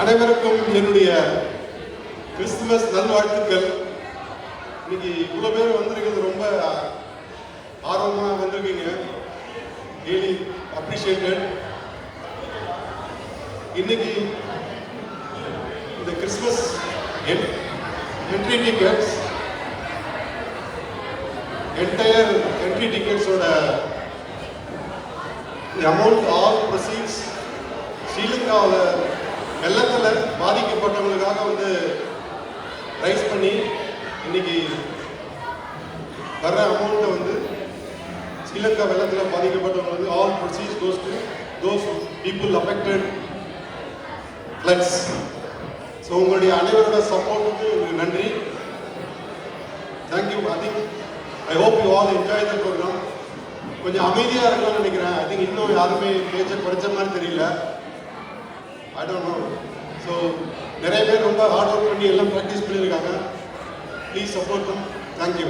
அனைவருக்கும் என்னுடைய கிறிஸ்துமஸ் நல்வாழ்த்துக்கள். இன்னைக்கு இவ்வளோ பேர் வந்திருக்கிறது ரொம்ப ஆர்வமாக வந்திருக்கீங்க. Really appreciated. இன்னைக்கு இந்த Christmas entry tickets entire entry டிக்கெட்ஸோட அமௌண்ட் ஆல் ப்ரொசீட்ஸ் ஸ்ரீலங்காவில் வெள்ளத்தில் பாதிக்கப்பட்டவங்களுக்காக வந்து ரைஸ் பண்ணி இன்னைக்கு வர்ற அமௌண்ட்டை வந்து ஸ்ரீலங்கா வெள்ளத்தில் பாதிக்கப்பட்டவங்களுக்கு all proceeds goes to those people affected floods. So உங்களுடைய அனைவரோட சப்போர்ட்டுக்கு உங்களுக்கு நன்றி. Thank you. I hope you all enjoy the program. கொஞ்சம் அமைதியாக இருக்கலாம்னு நினைக்கிறேன். ஐ திங்க் இன்னும் யாருமே பேச்சை குறைச்ச மாதிரி தெரியல. I don't know. ஸோ நிறைய பேர் ரொம்ப ஹார்ட் ஒர்க் பண்ணி எல்லாம் ப்ராக்டிஸ் பண்ணியிருக்காங்க. Please support them. தேங்க்யூ.